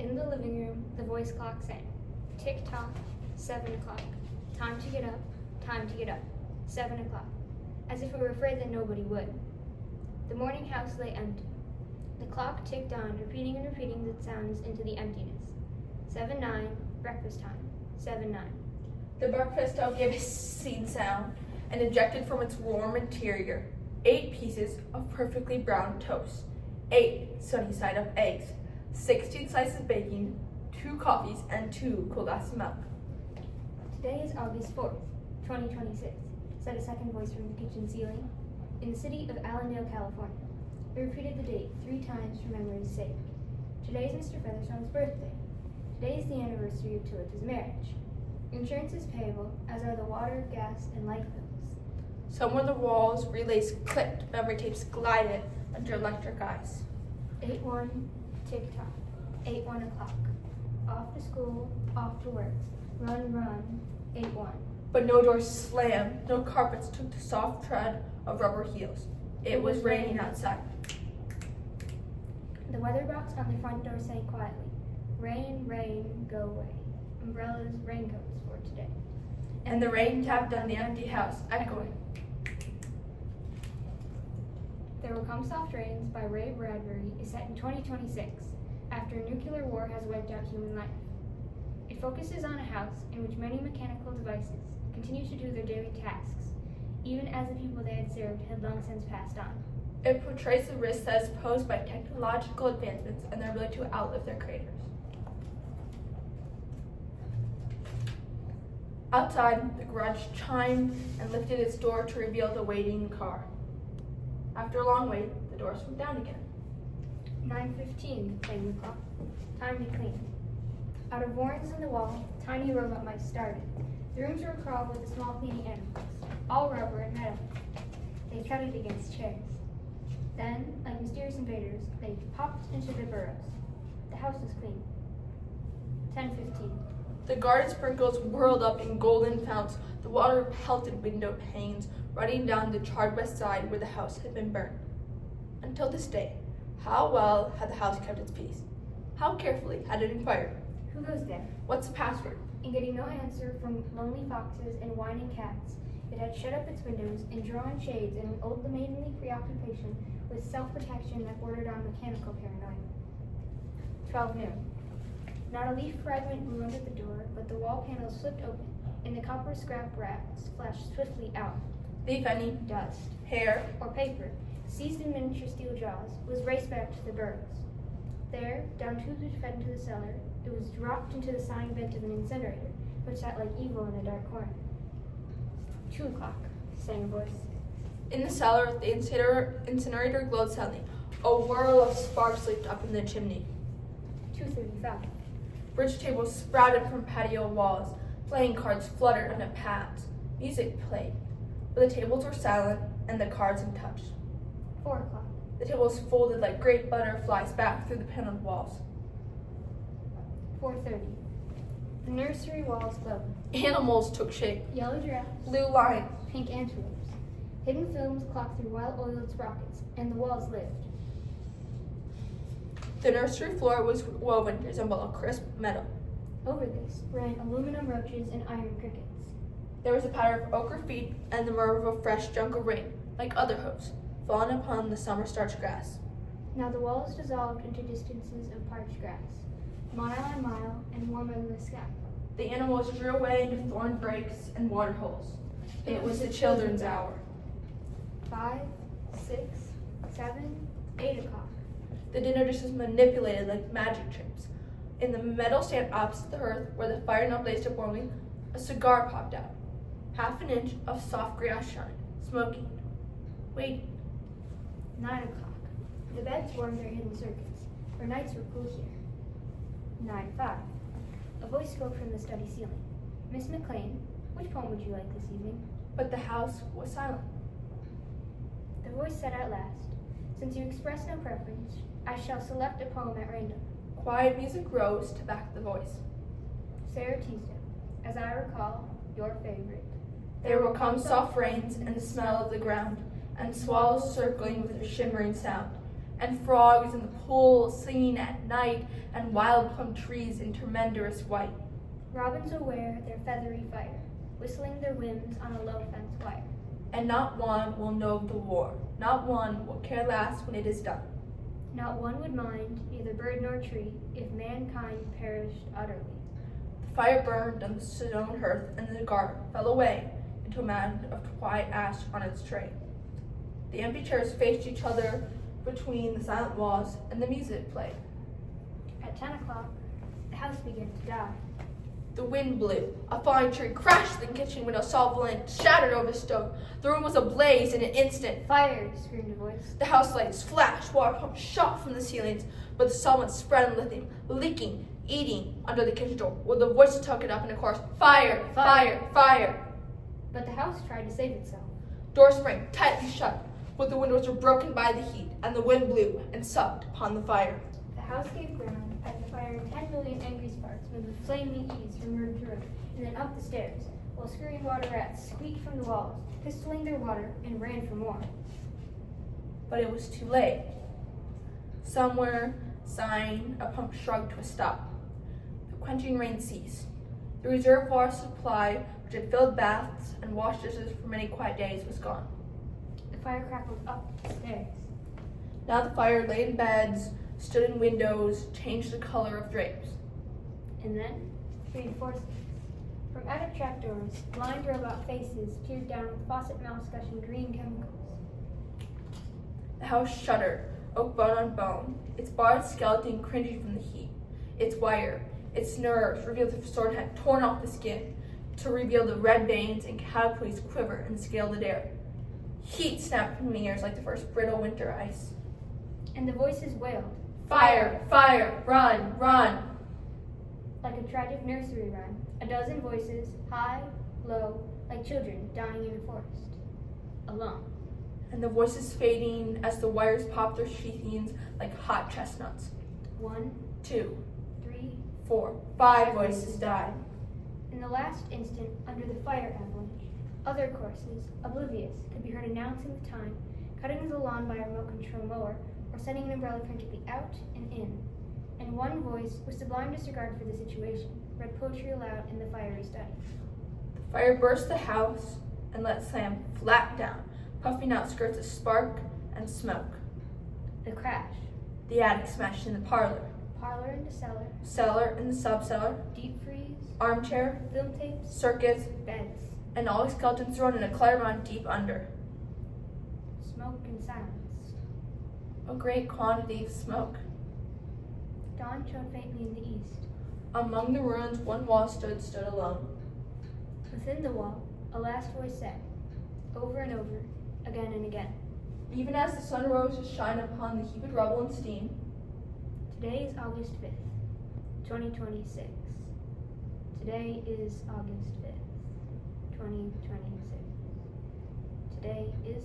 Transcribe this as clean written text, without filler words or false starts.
In the living room, the voice clock sang. Tick-tock, 7 o'clock. Time to get up, time to get up. 7 o'clock. As if it were afraid that nobody would. The morning house lay empty. The clock ticked on, repeating and repeating the sounds into the emptiness. 7-9, breakfast time. 7-9. The breakfast dough gave a hissing sound and ejected from its warm interior 8 pieces of perfectly brown toast, 8 sunny-side-up eggs, 16 slices of bacon, 2 coffees, and 2 cool glasses of milk. Today is August 4th, 2026, said a second voice from the kitchen ceiling. In the city of Allendale, California. It repeated the date 3 times for memory's sake. Today is Mr. Featherstone's birthday. Today is the anniversary of Tulipa's marriage. Insurance is payable, as are the water, gas, and light bills. Somewhere the walls, relays clicked, memory tapes glided under electric eyes. 8-1, tick-tock. 8-1 o'clock. Off to school, off to work. Run, run. 8-1. But no doors slammed, no carpets took the soft tread of rubber heels. It was raining outside. The weather box on the front door sang quietly. Rain, rain, go away. Umbrellas, raincoats for today. And the rain tapped on the empty house, echoing. There Will Come Soft Rains by Ray Bradbury is set in 2026, after a nuclear war has wiped out human life. It focuses on a house in which many mechanical devices continue to do their daily tasks, even as the people they had served had long since passed on. It portrays the risks that is posed by technological advancements and their ability to outlive their creators. Outside, the garage chimed and lifted its door to reveal the waiting car. After a long wait, the door swung down again. 9:15, sang the clock. Time to clean. Out of warrants in the wall, tiny robot mice started. The rooms were crawled with the small cleaning animals, all rubber and metal. They thudded against chairs. Then, like mysterious invaders, they popped into their burrows. The house was clean. 10:15. The garden sprinkles whirled up in golden founts. The water pelted window panes, running down the charred west side where the house had been burned. Until this day, how well had the house kept its peace? How carefully had it inquired? Who goes there? What's the password? And getting no answer from lonely foxes and whining cats, it had shut up its windows and drawn shades in an old maidenly preoccupation with self-protection that bordered on mechanical paranoia. 12 noon. Not a leaf fragment grew under the door, but the wall panels slipped open, and the copper scrap racks flashed swiftly out. Leaf any, Dust, hair, or paper, seized in miniature steel jaws, was raced back to the burrows. There, down tubes which fed into the cellar, it was dropped into the sighing vent of an incinerator, which sat like evil in a dark corner. 2 o'clock, sang a voice. In the cellar, the incinerator glowed suddenly. A whirl of sparks leaped up in the chimney. 2:35. Bridge tables sprouted from patio walls. Playing cards fluttered on the pads. Music played, but the tables were silent and the cards untouched. 4 o'clock. The tables folded like great butterflies back through the paneled walls. 4:30. The nursery walls glowed. Animals took shape. Yellow giraffes, Blue lions. pink antelopes. Hidden films clocked through well-oiled sprockets, and the walls lived. The nursery floor was woven to resemble a crisp meadow. Over this ran aluminum roaches and iron crickets. There was a patter of ochre feet and the murmur of a fresh jungle rain, like other hooves, falling upon the summer starch grass. Now the walls dissolved into distances of parched grass, mile on mile, and warm endless sky. The animals drew away into thorn breaks and water holes. It was the children's hour. 5, 6, 7, 8 o'clock. The dinner dish was manipulated like magic tricks. In the metal stand opposite the hearth, where the fire now blazed up warmly, a cigar popped out. 1/2 inch of soft grass shine, smoking, waiting. 9 o'clock. The beds warmed their hidden circuits, for nights were cool here. 9:05. A voice spoke from the study ceiling. Miss McLean, which poem would you like this evening? But the house was silent. The voice said at last, since you express no preference, I shall select a poem at random. Quiet music rose to back the voice. Sarah Teasdale, as I recall, your favorite. There will come soft rains and the smell of the ground, and swallows circling with a shimmering sound, and frogs in the pool singing at night, and wild plum trees in tremendous white. Robins will wear their feathery fire, whistling their whims on a low fence wire. And not one will know of the war, not one will care less when it is done. Not one would mind, neither bird nor tree, if mankind perished utterly. The fire burned on the stone hearth, and the garden fell away into a mound of quiet ash on its tray. The empty chairs faced each other between the silent walls, and the music played. At 10 o'clock, the house began to die. The wind blew. A falling tree crashed the kitchen window, saw the lint shattered over the stove. The room was ablaze in an instant. Fire, screamed a voice. The house lights flashed, water pumps shot from the ceilings, but the solvent spread and lithium, leaking, eating under the kitchen door, where the voices took it up in a chorus, fire, fire, fire. But the house tried to save itself. Doors sprang tightly shut, but the windows were broken by the heat, and the wind blew and sucked upon the fire. The house gave ground as the fire in 10 million angry sparks moved with flaming ease from room to room, and then up the stairs, while scurrying water rats squeaked from the walls, pistoling their water, and ran for more. But it was too late. Somewhere, sighing, a pump shrugged to a stop. The quenching rain ceased. The reservoir supply, which had filled baths and washed dishes for many quiet days, was gone. The fire crackled up the stairs. Now the fire lay in beds, stood in windows, changed the color of drapes. And then, reinforcements. From out of trapdoors, blind robot faces peered down with faucet mouths gushing green chemicals. The house shuddered, oak bone on bone, its barred skeleton cringing from the heat. Its wire, its nerves revealed the sword had torn off the skin to reveal the red veins and caterpillars quiver in the scalded air. Heat snapped from the ears like the first brittle winter ice. And the voices wailed, Fire, fire, run, run. like a tragic nursery rhyme. A dozen voices, high, low, like children dying in a forest. Alone. And the voices fading as the wires popped their sheathings like hot chestnuts. 1, 2, 3. 4, 5 voices died. In the last instant, under the fire avalanche, other courses, oblivious, could be heard announcing the time, cutting the lawn by a remote control mower, or sending an umbrella frantically out and in. And one voice, with sublime disregard for the situation, read poetry aloud in the fiery study. The fire burst the house and let slam flat down, puffing out skirts of spark and smoke. The crash. The attic smashed in the parlor, Parlor into cellar. cellar in the subcellar, Deep freeze. armchair, Film tapes. circuits, Beds. and all the skeletons thrown in a clutter run deep under. Smoke and silence. A great quantity of smoke. Dawn showed faintly in the east. Among the ruins, one wall stood alone. Within the wall, a last voice said, over and over, again and again. Even as the sun rose to shine upon the heaped rubble and steam. Today is August 5th, 2026. Today is August 5th, 2026. Today is